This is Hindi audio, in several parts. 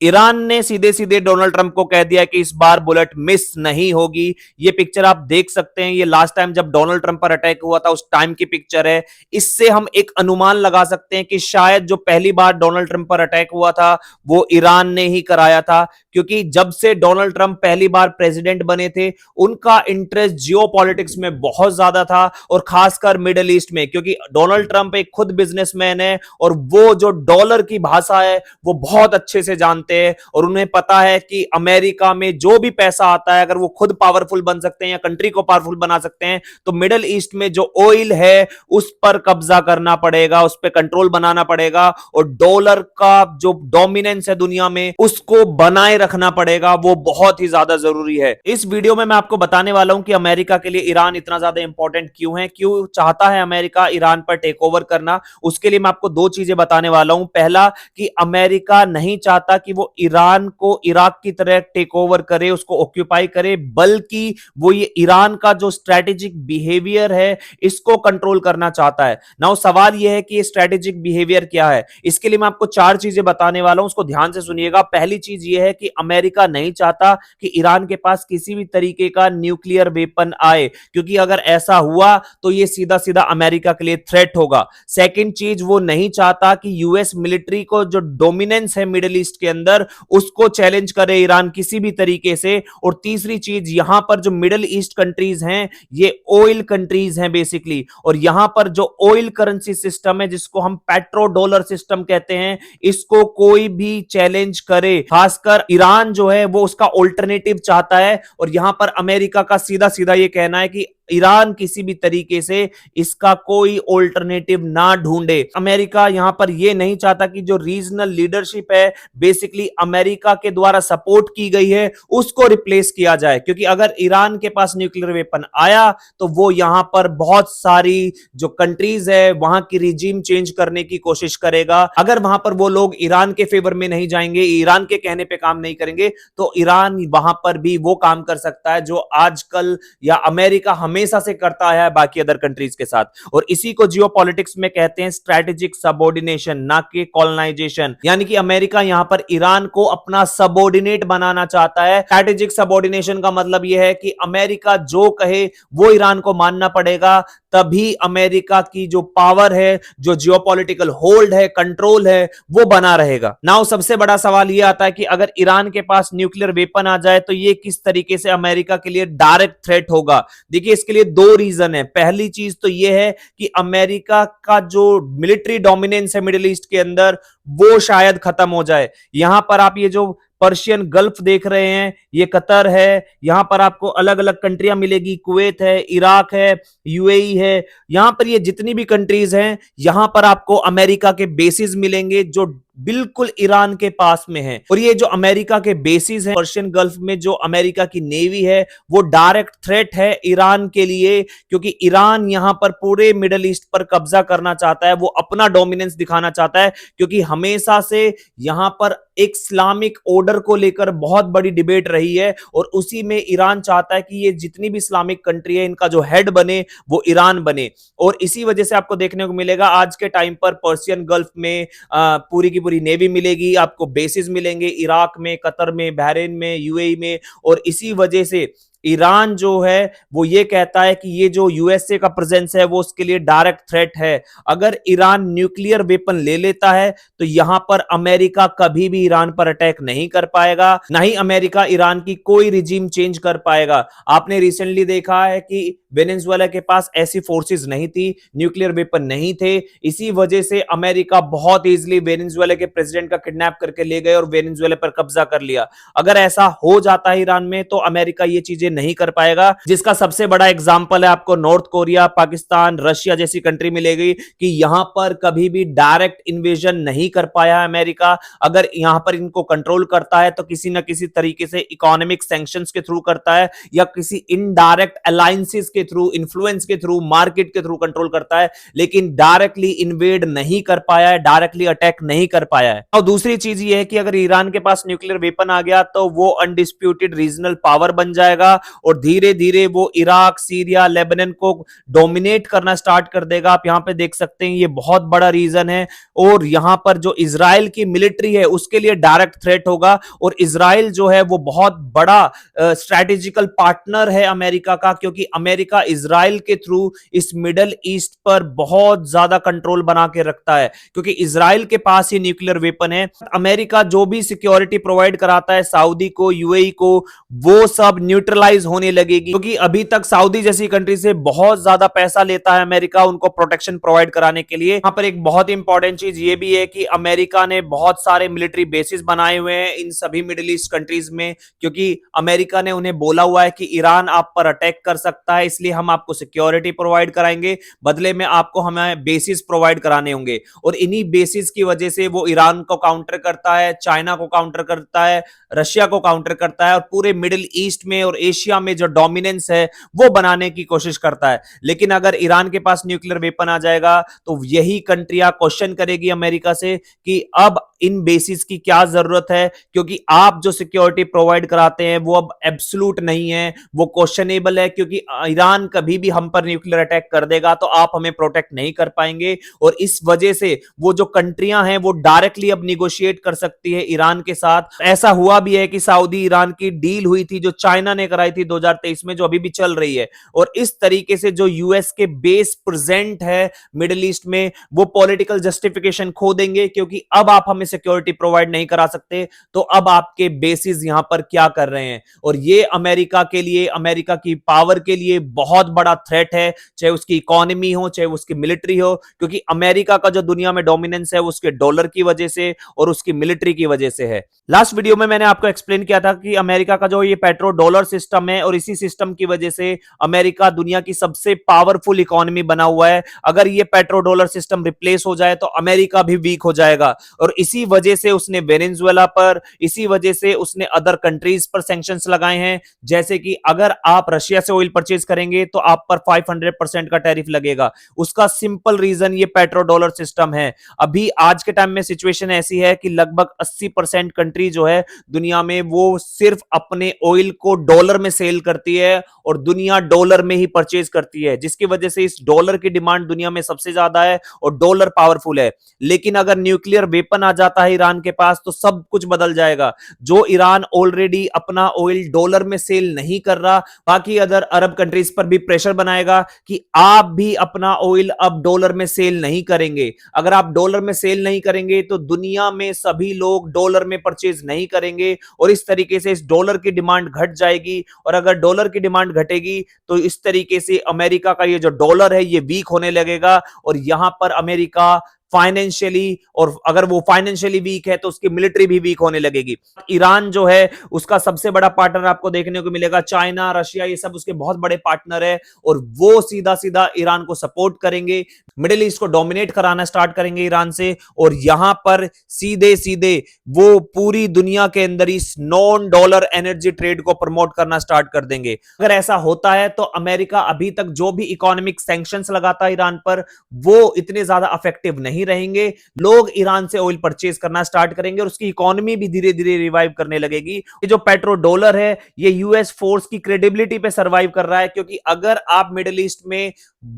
ईरान ने सीधे सीधे डोनाल्ड ट्रंप को कह दिया कि इस बार बुलेट मिस नहीं होगी। ये पिक्चर आप देख सकते हैं, ये लास्ट टाइम जब डोनाल्ड ट्रंप पर अटैक हुआ था उस टाइम की पिक्चर है। इससे हम एक अनुमान लगा सकते हैं कि शायद जो पहली बार डोनाल्ड ट्रंप पर अटैक हुआ था वो ईरान ने ही कराया था, क्योंकि जब से डोनाल्ड ट्रंप पहली बार प्रेसिडेंट बने थे उनका इंटरेस्ट जियो पॉलिटिक्स में बहुत ज्यादा था, और खासकर मिडिल ईस्ट में, क्योंकि डोनाल्ड ट्रंप एक खुद बिजनेसमैन है और वो जो डॉलर की भाषा है वो बहुत अच्छे से जानते हैं, और उन्हें पता है कि अमेरिका में जो भी पैसा आता है अगर वो खुद पावरफुल बन सकते हैं या कंट्री को पावरफुल बना सकते हैं तो मिडिल ईस्ट में जो ऑयल है उस पर कब्जा करना पड़ेगा, उस पर कंट्रोल बनाना पड़ेगा, और डॉलर का जो डोमिनेंस है दुनिया में उसको बनाए रखना पड़ेगा। वो बहुत ही ज्यादा जरूरी है। इस वीडियो में मैं आपको बताने वाला हूं कि अमेरिका के लिए ईरान इतना ज्यादा इंपॉर्टेंट क्यों है, क्यों चाहता है अमेरिका ईरान पर टेक ओवर करना। उसके लिए मैं आपको दो चीजें बताने वाला हूं। पहला, कि अमेरिका नहीं चाहता कि वो ईरान को इराक की तरह टेक ओवर करे, उसको ऑक्यूपाई करे, बल्कि वो ये ईरान का जो स्ट्रेटेजिक बिहेवियर है इसको कंट्रोल करना चाहता है। नाउ सवाल यह है कि ये स्ट्रेटेजिक बिहेवियर क्या है। इसके लिए मैं आपको चार चीजें बताने वाला हूं, उसको ध्यान से सुनिएगा। पहली चीज यह है कि अमेरिका नहीं चाहता कि ईरान के पास किसी भी तरीके का न्यूक्लियर वेपन आए, क्योंकि अगर ऐसा हुआ तो ये सीधा सीधा अमेरिका के लिए थ्रेट होगा। सेकंड चीज, वो नहीं चाहता कि यूएस मिलिट्री को जो डोमिनेंस है मिडिल ईस्ट के अंदर उसको चैलेंज करे ईरान किसी भी तरीके से। और तीसरी चीज, यहां पर जो मिडिल ईस्ट कंट्रीज हैं ये ऑयल कंट्रीज हैं बेसिकली, और यहां पर जो ऑयल करेंसी सिस्टम है जिसको हम पेट्रो डॉलर सिस्टम कहते हैं, इसको कोई भी चैलेंज करे, खासकर ईरान जो है वो उसका ऑल्टरनेटिव चाहता है। और यहां पर अमेरिका का सीधा सीधा ये कहना है कि ईरान किसी भी तरीके से इसका कोई ऑल्टरनेटिव ना ढूंढे। अमेरिका यहां पर यह नहीं चाहता कि जो रीजनल लीडरशिप है बेसिकली अमेरिका के द्वारा सपोर्ट की गई है उसको रिप्लेस किया जाए, क्योंकि अगर ईरान के पास न्यूक्लियर वेपन आया तो वो यहां पर बहुत सारी जो कंट्रीज है वहां की रिजीम चेंज करने की कोशिश करेगा। अगर वहां पर वो लोग ईरान के फेवर में नहीं जाएंगे, ईरान के कहने पे काम नहीं करेंगे, तो ईरान वहां पर भी वो काम कर सकता है जो आजकल या अमेरिका हमेशा से करता है बाकी अदर कंट्रीज के साथ। और इसी को जियोपॉलिटिक्स में कहते हैं स्ट्रेटेजिक सबऑर्डिनेशन, ना कि कॉलोनाइजेशन। यानी कि अमेरिका यहां पर ईरान को अपना सबऑर्डिनेट बनाना चाहता है। स्ट्रेटेजिक सबऑर्डिनेशन का मतलब यह है कि अमेरिका जो कहे वो ईरान को मानना पड़ेगा, तभी अमेरिका की जो पावर है, जो जियोपॉलिटिकल होल्ड है, कंट्रोल है, वो बना रहेगा। नाउ सबसे बड़ा सवाल यह आता है कि अगर ईरान के पास न्यूक्लियर वेपन आ जाए तो यह किस तरीके से अमेरिका के लिए डायरेक्ट थ्रेट होगा। देखिए, इसके लिए दो रीजन है। पहली चीज तो यह है कि अमेरिका का जो मिलिट्री डोमिनेंस है मिडिल ईस्ट के अंदर वो शायद खत्म हो जाए। यहां पर आप ये जो पर्शियन गल्फ देख रहे हैं, ये कतर है, यहां पर आपको अलग अलग कंट्रियां मिलेगी, कुवैत है, इराक है, यूएई है। यहां पर ये जितनी भी कंट्रीज हैं यहां पर आपको अमेरिका के बेसिस मिलेंगे जो बिल्कुल ईरान के पास में है। और ये जो अमेरिका के बेसिस है पर्शियन गल्फ में, जो अमेरिका की नेवी है वो डायरेक्ट थ्रेट है ईरान के लिए, क्योंकि ईरान यहां पर पूरे मिडिल ईस्ट पर कब्जा करना चाहता है, वो अपना डोमिनेंस दिखाना चाहता है, क्योंकि हमेशा से यहां पर एक इस्लामिक ऑर्डर को लेकर बहुत बड़ी डिबेट रही है, और उसी में ईरान चाहता है कि ये जितनी भी इस्लामिक कंट्री है इनका जो हेड बने वो ईरान बने। और इसी वजह से आपको देखने को मिलेगा आज के टाइम पर पर्शियन गल्फ में पूरी की पूरी नेवी मिलेगी, आपको बेसिस मिलेंगे इराक में, कतर में, बहरीन में, यूएई में। और इसी वजह से ईरान जो है वो ये कहता है कि ये जो यूएसए का प्रेजेंस है वो उसके लिए डायरेक्ट थ्रेट है। अगर ईरान न्यूक्लियर वेपन ले लेता है तो यहां पर अमेरिका कभी भी ईरान पर अटैक नहीं कर पाएगा, ना ही अमेरिका ईरान की कोई रिजीम चेंज कर पाएगा। आपने रिसेंटली देखा है कि वेनेजुएला के पास ऐसी फोर्सेस नहीं थी, न्यूक्लियर वेपन नहीं थे, इसी वजह से अमेरिका बहुत इजीली वेनेजुएला के प्रेसिडेंट का किडनैप करके ले गए और वेनेजुएला पर कब्जा कर लिया। अगर ऐसा हो जाता है ईरान में तो अमेरिका ये चीजें नहीं कर पाएगा, जिसका सबसे बड़ा एग्जांपल है आपको नॉर्थ कोरिया, पाकिस्तान, रशिया जैसी कंट्री मिलेगी कि यहां पर कभी भी डायरेक्ट इन्वेजन नहीं कर पाया अमेरिका। अगर यहां पर इनको कंट्रोल करता है तो किसी ना किसी तरीके से इकोनॉमिक सैंक्शंस के थ्रू करता है, या किसी इनडायरेक्ट अलायंसेस के थ्रू, इन्फ्लुएंस के थ्रू, मार्केट के थ्रू कंट्रोल करता है, लेकिन डायरेक्टली इन्वेड नहीं कर पाया है, डायरेक्टली अटैक नहीं कर पाया है। और दूसरी चीज ये है कि अगर ईरान के पास न्यूक्लियर वेपन आ गया तो वो अनडिस्प्यूटेड रीजनल पावर बन जाएगा, और धीरे धीरे वो इराक, सीरिया, लेबनान को डोमिनेट करना स्टार्ट कर देगा। आप यहां पे देख सकते हैं, ये बहुत बड़ा रीजन है। और यहां पर जो इजराइल की मिलिट्री है उसके लिए डायरेक्ट थ्रेट होगा। और इजराइल जो है वो बहुत बड़ा स्ट्रैटेजिकल पार्टनर है अमेरिका का, क्योंकि अमेरिका इजराइल के थ्रू इस मिडल ईस्ट पर बहुत ज्यादा कंट्रोल बना के रखता है, क्योंकि इजराइल के पास ही न्यूक्लियर वेपन है। अमेरिका जो भी सिक्योरिटी प्रोवाइड कराता है सऊदी को, यूएई को, वो सब न्यूट्रलाइज होने लगेगी, क्योंकि अभी तक सऊदी जैसी कंट्री से बहुत ज्यादा पैसा लेता है अमेरिका उनको प्रोटेक्शन प्रोवाइड कराने के लिए। यहां पर एक बहुत इंपॉर्टेंट चीज ये भी है कि अमेरिका ने बहुत सारे मिलिट्री बेसिस बनाए हुए हैं इन सभी मिडिल ईस्ट कंट्रीज में, क्योंकि अमेरिका ने उन्हें बोला हुआ है कि ईरान आप पर अटैक कर सकता है, इसलिए हम आपको सिक्योरिटी प्रोवाइड कराएंगे, बदले में आपको हमें बेसिस प्रोवाइड कराने होंगे। और इन्हीं बेसिस की वजह से वो ईरान को काउंटर करता है, चाइना को काउंटर करता है, रशिया को काउंटर करता है, और पूरे मिडिल ईस्ट में और एशिया में जो डोमिनेंस है वो बनाने की कोशिश करता है। लेकिन अगर ईरान के पास न्यूक्लियर वेपन आ जाएगा तो यही कंट्रियां क्वेश्चन करेगी अमेरिका से कि अब इन बेसिस की क्या जरूरत है, क्योंकि आप जो सिक्योरिटी प्रोवाइड कराते हैं वो अब एब्सोल्यूट नहीं है, वो क्वेश्चनेबल है, क्योंकि ईरान कभी भी हम पर न्यूक्लियर अटैक कर देगा तो आप हमें प्रोटेक्ट नहीं कर पाएंगे। और इस वजह से वो जो कंट्रियां हैं वो डायरेक्टली अब निगोशिएट कर सकती है ईरान के साथ। ऐसा हुआ भी है कि सऊदी ईरान की डील हुई थी जो चाइना ने कराई थी 2023 में, जो अभी भी चल रही है। और इस तरीके से जो यूएस के बेस प्रेजेंट है मिडिल ईस्ट में वो पॉलिटिकल जस्टिफिकेशन खो देंगे, क्योंकि अब आप हमें सिक्योरिटी प्रोवाइड नहीं करा सकते, तो अब आपके बेसिस यहां पर क्या कर रहे हैं। और ये अमेरिका के लिए, अमेरिका की पावर के लिए बहुत बड़ा थ्रेट है, चाहे उसकी इकोनॉमी हो, चाहे उसकी मिलिट्री हो, क्योंकि अमेरिका का जो दुनिया में डोमिनेंस है उसके डॉलर की वजह से और उसकी मिलिट्री की वजह से है। लास्ट वीडियो में मैंने आपको एक्सप्लेन किया था कि अमेरिका का जो ये पेट्रो डॉलर सिस्टम है और इसी सिस्टम की वजह से अमेरिका दुनिया की सबसे पावरफुल इकोनॉमी बना हुआ है। अगर ये पेट्रो डॉलर सिस्टम रिप्लेस हो जाए तो अमेरिका भी वीक हो जाएगा, और इसी वजह से उसने वेनेजुएला पर, इसी वजह से उसने अदर कंट्रीज पर सैंक्शंस लगाए हैं, जैसे कि अगर आप रशिया से ऑयल परचेज करेंगे तो आप पर 500% का टैरिफ लगेगा। उसका सिंपल रीजन ये पेट्रो डॉलर सिस्टम है। अभी आज के टाइम में सिचुएशन ऐसी है कि लगभग 80% कंट्री जो है दुनिया में वो सिर्फ अपने ऑयल को डॉलर में सेल करती है और दुनिया डॉलर में ही परचेज करती है, जिसकी वजह से इस डॉलर की डिमांड दुनिया में सबसे ज्यादा है और डॉलर पावरफुल है। लेकिन अगर न्यूक्लियर वेपन आ जाता है ईरान के पास तो सब कुछ बदल जाएगा। जो ईरान ऑलरेडी अपना ऑयल डॉलर में सेल नहीं कर रहा, बाकी अदर अरब कंट्रीज पर भी प्रेशर बनाएगा कि आप भी अपना ऑयल अब डॉलर में सेल नहीं करेंगे। अगर आप डॉलर में सेल नहीं करेंगे तो दुनिया में सभी लोग डॉलर में परचेज नहीं करेंगे, और इस तरीके से इस डॉलर की डिमांड घट जाएगी। और अगर डॉलर की डिमांड घटेगी तो इस तरीके से अमेरिका का ये जो डॉलर है ये वीक होने लगेगा, और यहां पर अमेरिका फाइनेंशियली, और अगर वो फाइनेंशियली वीक है तो उसकी मिलिट्री भी वीक होने लगेगी। ईरान जो है उसका सबसे बड़ा पार्टनर आपको देखने को मिलेगा चाइना, रशिया, ये सब उसके बहुत बड़े पार्टनर है, और वो सीधा सीधा ईरान को सपोर्ट करेंगे, मिडिल ईस्ट को डोमिनेट कराना स्टार्ट करेंगे ईरान से, और यहां पर सीधे सीधे वो पूरी दुनिया के अंदर इस नॉन डॉलर एनर्जी ट्रेड को प्रमोट करना स्टार्ट कर देंगे। अगर ऐसा होता है तो अमेरिका अभी तक जो भी इकोनॉमिक सैंक्शंस लगाता है ईरान पर वो इतने ज्यादा इफेक्टिव नहीं रहेंगे। लोग ईरान से ऑयल परचेज करना स्टार्ट करेंगे और उसकी इकोनॉमी भी धीरे धीरे रिवाइव करने लगेगी। ये जो पेट्रो डॉलर है ये यूएस फोर्स की क्रेडिबिलिटी पे सर्वाइव कर रहा है, क्योंकि अगर आप मिडिल ईस्ट में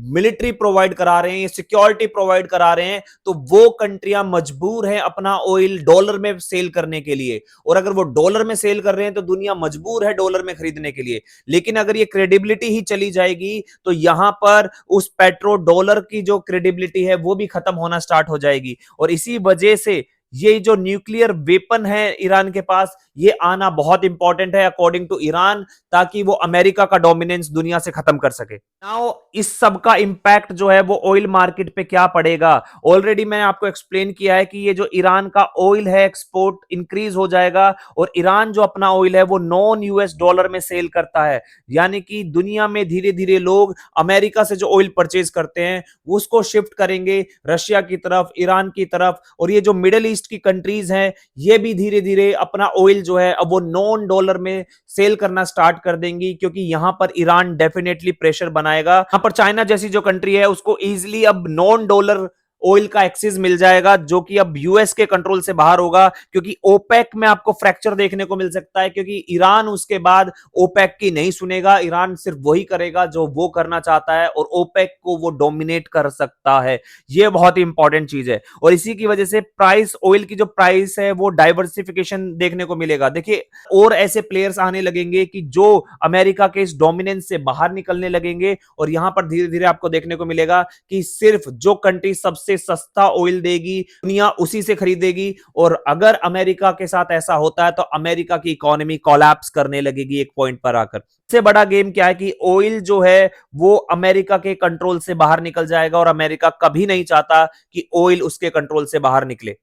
मिलिट्री प्रोवाइड करा रहे हैं, सिक्योरिटी प्रोवाइड करा रहे हैं, तो वो कंट्रियां मजबूर हैं अपना ऑयल डॉलर में सेल करने के लिए, और अगर वो डॉलर में सेल कर रहे हैं तो दुनिया मजबूर है डॉलर में खरीदने के लिए। लेकिन अगर ये क्रेडिबिलिटी ही चली जाएगी तो यहां पर उस पेट्रो डॉलर की जो क्रेडिबिलिटी है वो भी खत्म होना स्टार्ट हो जाएगी। और इसी वजह से ये जो न्यूक्लियर वेपन है ईरान के पास ये आना बहुत इंपॉर्टेंट है अकॉर्डिंग टू ईरान, ताकि वो अमेरिका का डोमिनेंस दुनिया से खत्म कर सके। नाउ इस सब का इंपैक्ट जो है वो ऑयल मार्केट पे क्या पड़ेगा, ऑलरेडी मैंने आपको एक्सप्लेन किया है कि ये जो ईरान का ऑयल है एक्सपोर्ट इंक्रीज हो जाएगा, और ईरान जो अपना ऑयल है वो नॉन यूएस डॉलर में सेल करता है, यानी कि दुनिया में धीरे धीरे लोग अमेरिका से जो ऑयल परचेज करते हैं उसको शिफ्ट करेंगे रशिया की तरफ, ईरान की तरफ, और ये जो मिडिल ईस्ट की कंट्रीज हैं ये भी धीरे धीरे अपना ऑयल जो है अब वो नॉन डॉलर में सेल करना स्टार्ट कर देंगी, क्योंकि यहां पर ईरान डेफिनेटली प्रेशर बनाएगा। यहां पर चाइना जैसी जो कंट्री है उसको इजीली अब नॉन डॉलर ऑयल का एक्सेस मिल जाएगा जो कि अब यूएस के कंट्रोल से बाहर होगा, क्योंकि ओपेक में आपको फ्रैक्चर देखने को मिल सकता है, क्योंकि ईरान उसके बाद ओपेक की नहीं सुनेगा। ईरान सिर्फ वही करेगा जो वो करना चाहता है और ओपेक को वो डोमिनेट कर सकता है। ये बहुत ही इंपॉर्टेंट चीज है और इसी की वजह से प्राइस, ऑयल की जो प्राइस है वो डाइवर्सिफिकेशन देखने को मिलेगा। देखिए और ऐसे प्लेयर्स आने लगेंगे कि जो अमेरिका के इस डोमिनेंस से बाहर निकलने लगेंगे और यहां पर धीरे धीरे आपको देखने को मिलेगा कि सिर्फ जो कंट्री सबसे सस्ता ऑयल देगी दुनिया उसी से खरीदेगी। और अगर अमेरिका के साथ ऐसा होता है तो अमेरिका की इकोनॉमी कोलैप्स करने लगेगी एक पॉइंट पर आकर। सबसे बड़ा गेम क्या है कि ऑयल जो है वो अमेरिका के कंट्रोल से बाहर निकल जाएगा और अमेरिका कभी नहीं चाहता कि ऑयल उसके कंट्रोल से बाहर निकले।